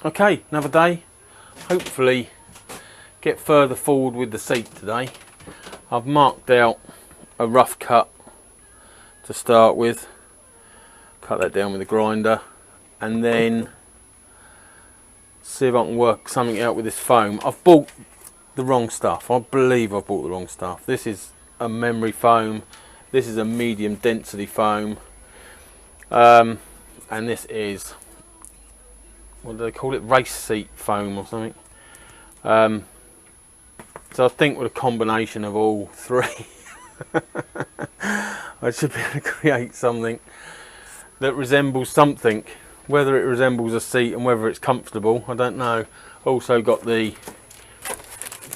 Okay, another day. Hopefully get further forward with the seat today. I've marked out a rough cut to start with. Cut that down with a grinder and then see if I can work something out with this foam. I've bought the wrong stuff. I believe I've bought the wrong stuff. This is a memory foam. This is a medium density foam. And this is, what do they call it? Race seat foam or something. So I think with a combination of all three, I should be able to create something that resembles something. Whether it resembles a seat and whether it's comfortable, I don't know. Also got the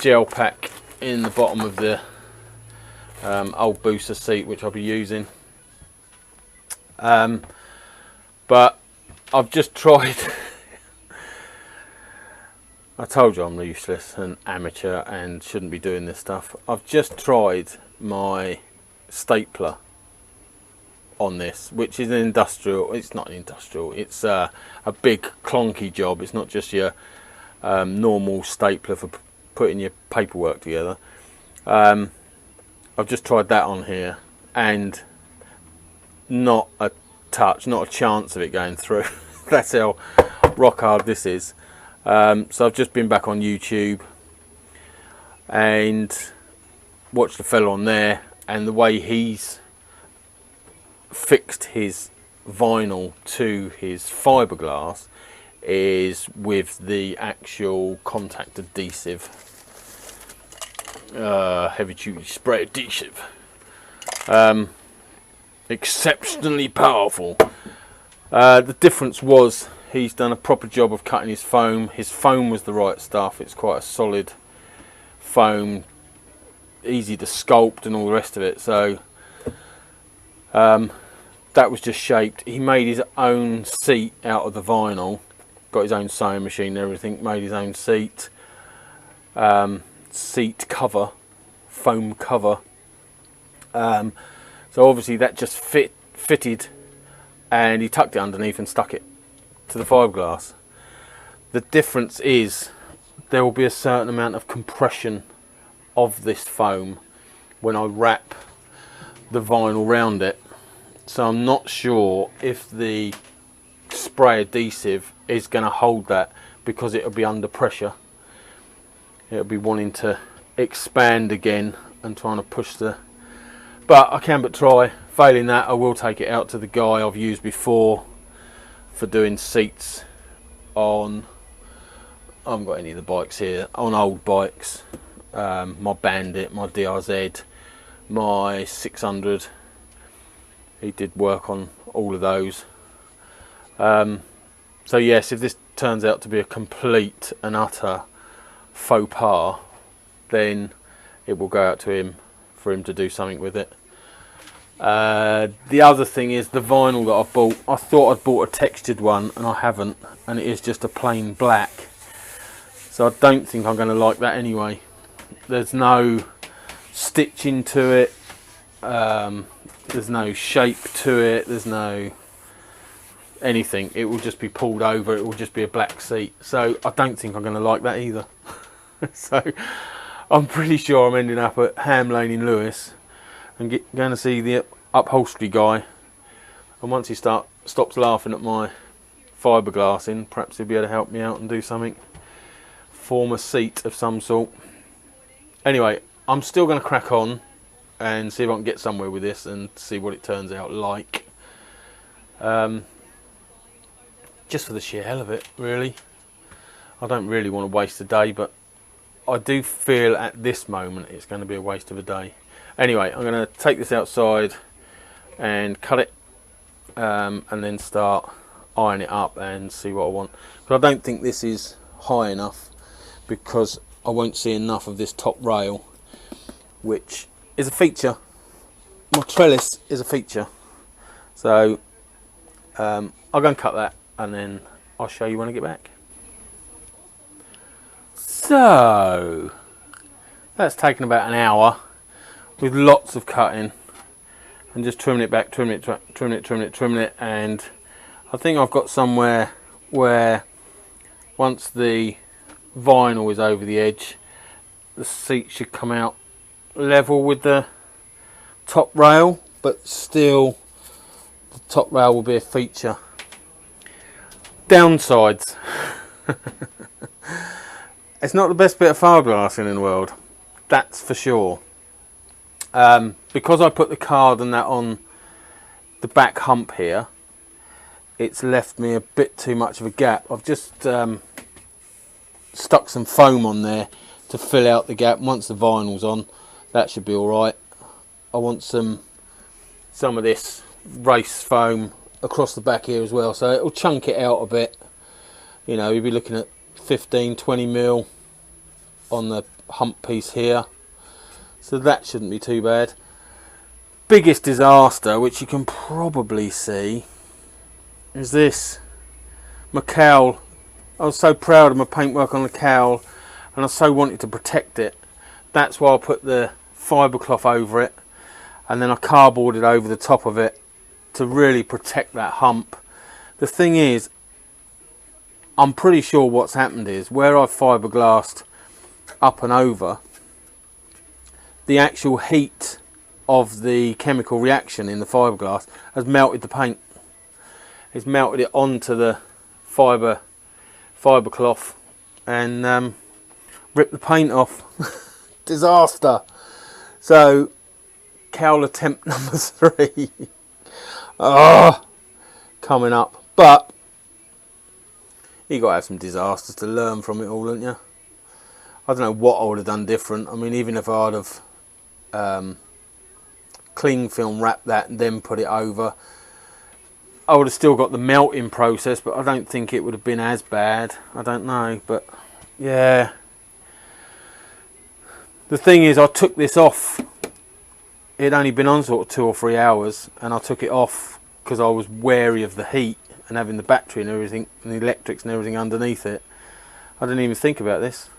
gel pack in the bottom of the old booster seat, which I'll be using. But I've just tried. I told you I'm useless and amateur and shouldn't be doing this stuff. I've just tried my stapler on this, which is an industrial. It's not an industrial, it's a big clunky job. It's not just your normal stapler for putting your paperwork together. I've just tried that on here and not a touch, not a chance of it going through. That's how rock hard this is. So I've just been back on YouTube and watched the fellow on there, and the way he's fixed his vinyl to his fiberglass is with the actual contact adhesive, heavy duty spray adhesive. Exceptionally powerful. The difference was he's done a proper job of cutting his foam. His foam was the right stuff. It's quite a solid foam, easy to sculpt and all the rest of it. So that was just shaped. He made his own seat out of the vinyl, got his own sewing machine and everything, made his own seat, seat cover, foam cover. So obviously that just fitted, and he tucked it underneath and stuck it to the fiberglass. The difference is there will be a certain amount of compression of this foam when I wrap the vinyl around it. So I'm not sure if the spray adhesive is going to hold that, because it'll be under pressure. It'll be wanting to expand again and trying to push the... But I can but try. Failing that, I will take it out to the guy I've used before for doing seats on... I haven't got any of the bikes here. On old bikes. My Bandit, my DRZ, my 600. He did work on all of those. So yes, if this turns out to be a complete and utter faux pas, then it will go out to him for him to do something with it. The other thing is the vinyl that I've bought. I thought I'd bought a textured one, and I haven't, and it is just a plain black. So I don't think I'm going to like that anyway. There's no stitching to it. There's no shape to it. There's no anything. It will just be pulled over. It will just be a black seat. So I don't think I'm going to like that either. So I'm pretty sure I'm ending up at Ham Lane in Lewis and going to see the upholstery guy. And once he stops laughing at my fiberglassing, perhaps he'll be able to help me out and do something. Form a seat of some sort. Anyway, I'm still going to crack on and see if I can get somewhere with this and see what it turns out like. Just for the sheer hell of it, really. I don't really want to waste a day, but I do feel at this moment it's going to be a waste of a day. Anyway, I'm going to take this outside and cut it, and then start iron it up and see what I want. But I don't think this is high enough, because I won't see enough of this top rail, which is a feature. My trellis is a feature. So I'll go and cut that, and then I'll show you when I get back. So that's taken about an hour with lots of cutting and just trimming it back, trimming it, and I think I've got somewhere where once the vinyl is over the edge, the seat should come out level with the top rail, but still the top rail will be a feature. Downsides. It's not the best bit of fiberglass in the world, that's for sure. Because I put the card and that on the back hump here, it's left me a bit too much of a gap. I've just stuck some foam on there to fill out the gap. Once the vinyl's on, that should be alright. I want some of this race foam across the back here as well, so it'll chunk it out a bit. You know, you'll be looking at 15-20 mil on the hump piece here, so that shouldn't be too bad. Biggest disaster, which you can probably see, is this. My cowl. I was so proud of my paintwork on the cowl, and I so wanted to protect it. That's why I put the fibre cloth over it, and then I cardboarded over the top of it to really protect that hump. The thing is, I'm pretty sure what's happened is, where I've fiberglassed up and over, the actual heat of the chemical reaction in the fiberglass has melted the paint. It's melted it onto the fibre cloth and ripped the paint off. Disaster. So, cowl attempt number 3. Coming up. But you got to have some disasters to learn from it all, don't you? I don't know what I would have done different. I mean, even if I'd have cling film wrapped that and then put it over, I would have still got the melting process, but I don't think it would have been as bad. I don't know, but yeah. The thing is, I took this off. It had only been on sort of 2 or 3 hours, and I took it off because I was wary of the heat and having the battery and everything and the electrics and everything underneath it. I didn't even think about this.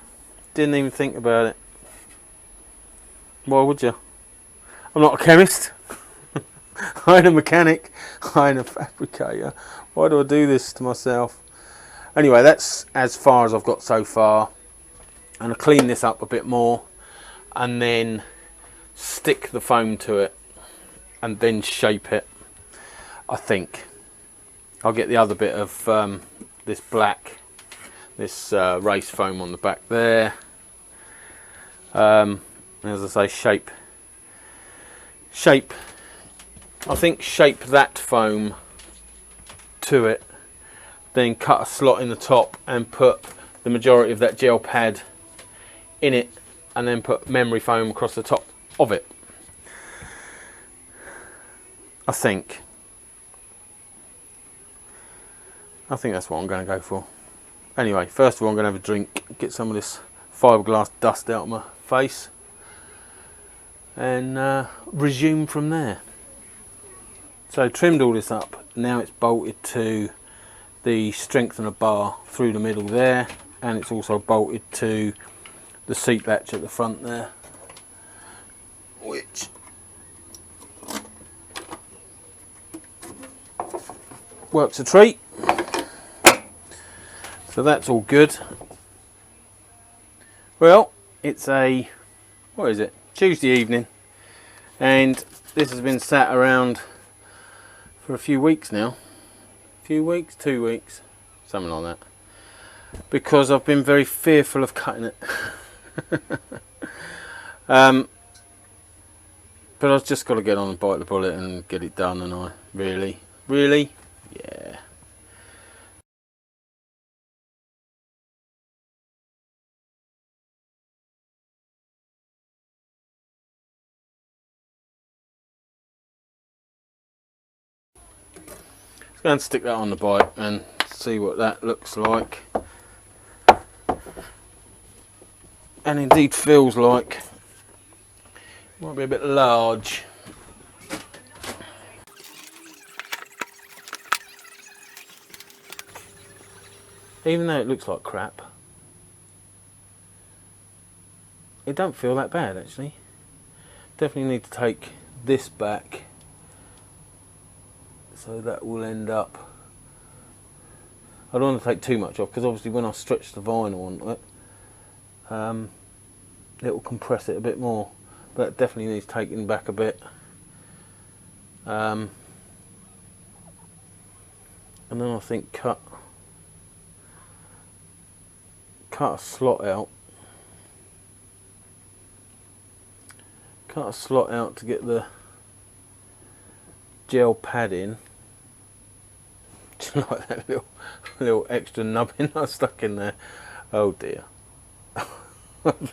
Didn't even think about it. Why would you? I'm not a chemist. I ain't a mechanic. I ain't a fabricator. Why do I do this to myself? Anyway, that's as far as I've got so far. I'm going to clean this up a bit more and then stick the foam to it and then shape it. I think I'll get the other bit of this black, this race foam on the back there. As I say, shape. I think shape that foam to it, then cut a slot in the top and put the majority of that gel pad in it, and then put memory foam across the top of it. I think that's what I'm going to go for. Anyway, first of all, I'm going to have a drink, get some of this fiberglass dust out of my face, and resume from there. So trimmed all this up. Now it's bolted to the strengthener bar through the middle there, and it's also bolted to the seat latch at the front there, which works a treat. So that's all good. Well, it's a, what is it, Tuesday evening, and this has been sat around for a few weeks now. A few weeks, 2 weeks, something like that, because I've been very fearful of cutting it. But I've just got to get on and bite the bullet and get it done, and I really, yeah. Let's go and stick that on the bike and see what that looks like, and indeed feels like. Might be a bit large. Even though it looks like crap, it don't feel that bad actually. Definitely need to take this back, so that will end up, I don't want to take too much off, because obviously when I stretch the vinyl onto it, it will compress it a bit more, but it definitely needs taking back a bit. And then I think cut a slot out. Cut a slot out to get the gel pad in. Just like that little extra nubbin I stuck in there. Oh dear. I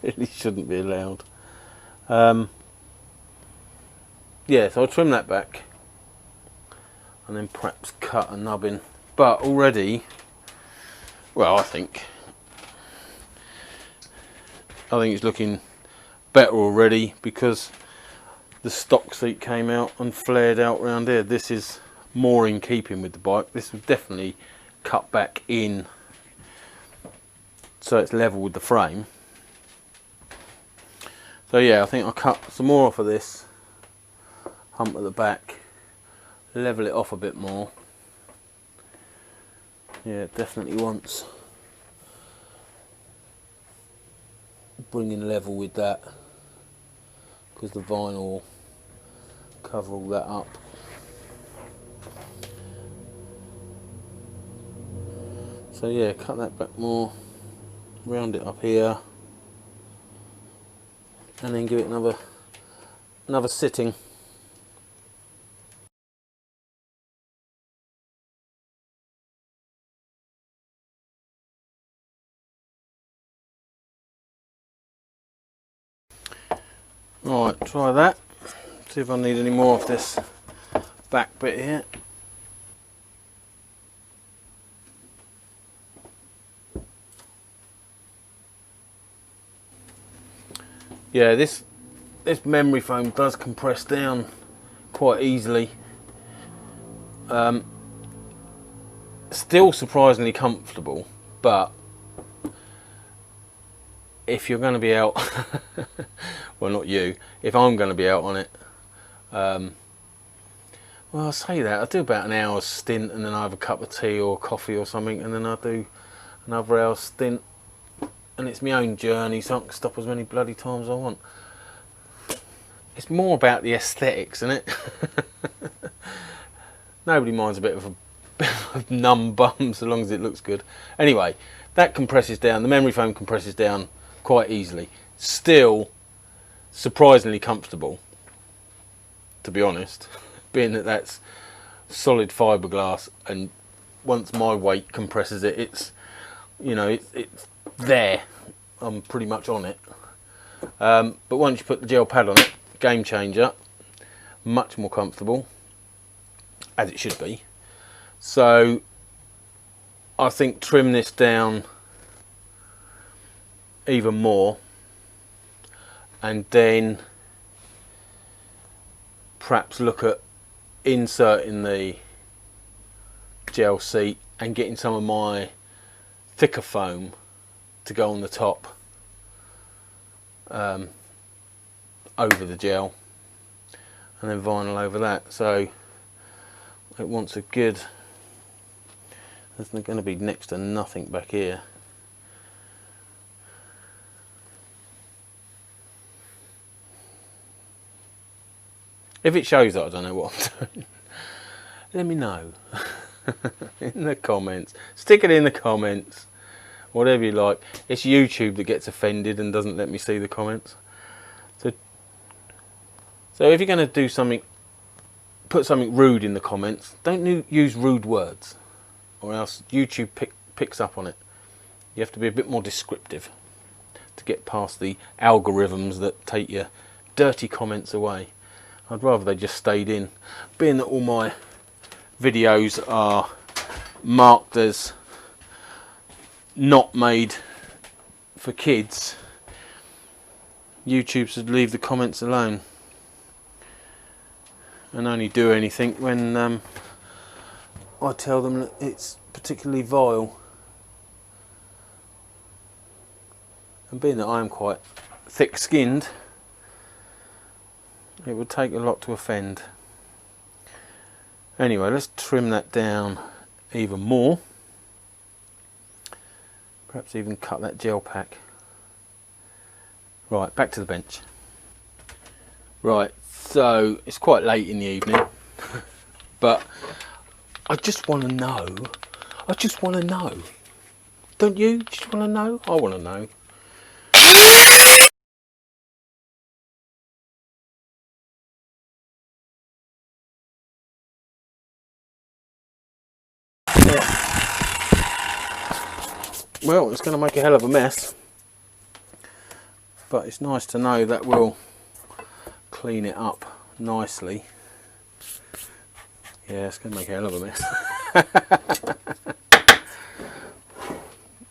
really shouldn't be allowed. Yeah, so I'll trim that back and then perhaps cut a nubbin. But already, well, I think it's looking better already, because the stock seat came out and flared out round here. This is more in keeping with the bike. This was definitely cut back in so it's level with the frame. So yeah, I think I'll cut some more off of this hump at the back, level it off a bit more. Yeah, it definitely wants bringing level with that, because the vinyl will cover all that up. So yeah, cut that back more, round it up here, and then give it another sitting. Right, try that. See if I need any more of this back bit here. Yeah, this memory foam does compress down quite easily. Still surprisingly comfortable, but if you're going to be out, well, not you, if I'm going to be out on it, well, I say that, I do about an hour's stint and then I have a cup of tea or coffee or something, and then I do another hour's stint, and it's my own journey, so I can stop as many bloody times as I want. It's more about the aesthetics, isn't it? Nobody minds a bit of a numb bum so long as it looks good. Anyway, that compresses down, the memory foam compresses down quite easily. Still surprisingly comfortable, to be honest, being that that's solid fiberglass, and once my weight compresses it, it's, you know, it's there. I'm pretty much on it. But once you put the gel pad on it, game changer, much more comfortable, as it should be. So I think trim this down even more, and then perhaps look at inserting the gel seat and getting some of my thicker foam to go on the top over the gel, and then vinyl over that. So it wants a good, there's going to be next to nothing back here. If it shows that I don't know what I'm doing, let me know in the comments. Stick it in the comments, whatever you like. It's YouTube that gets offended and doesn't let me see the comments. So if you're going to do something, put something rude in the comments. Don't use rude words, or else YouTube picks up on it. You have to be a bit more descriptive to get past the algorithms that take your dirty comments away. I'd rather they just stayed in. Being that all my videos are marked as not made for kids, YouTube should leave the comments alone and only do anything when I tell them that it's particularly vile. And being that I am quite thick-skinned, it would take a lot to offend. Anyway, let's trim that down even more. Perhaps even cut that gel pack. Right, back to the bench. Right, so it's quite late in the evening, but I just want to know. I just want to know. Don't you? Just want to know? I want to know. Well, it's going to make a hell of a mess, but it's nice to know that we'll clean it up nicely. Yeah, it's going to make a hell of a mess.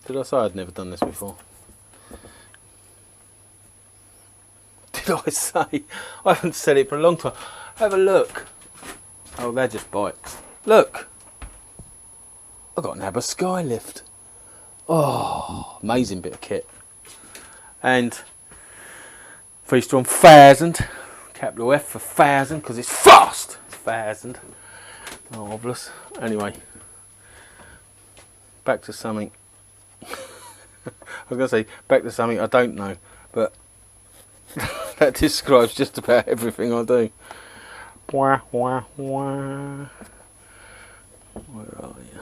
Did I say I'd never done this before? Did I say? I haven't said it for a long time. Have a look. Oh, they're just bikes. Look. I've got an ABBA Skylift. Oh, amazing bit of kit. And Freestrom 1000. Capital F for 1000 because it's fast. It's 1000. Marvellous. Anyway, back to something. I was going to say back to something I don't know, but that describes just about everything I do. Wah, wah, wah. Where are you?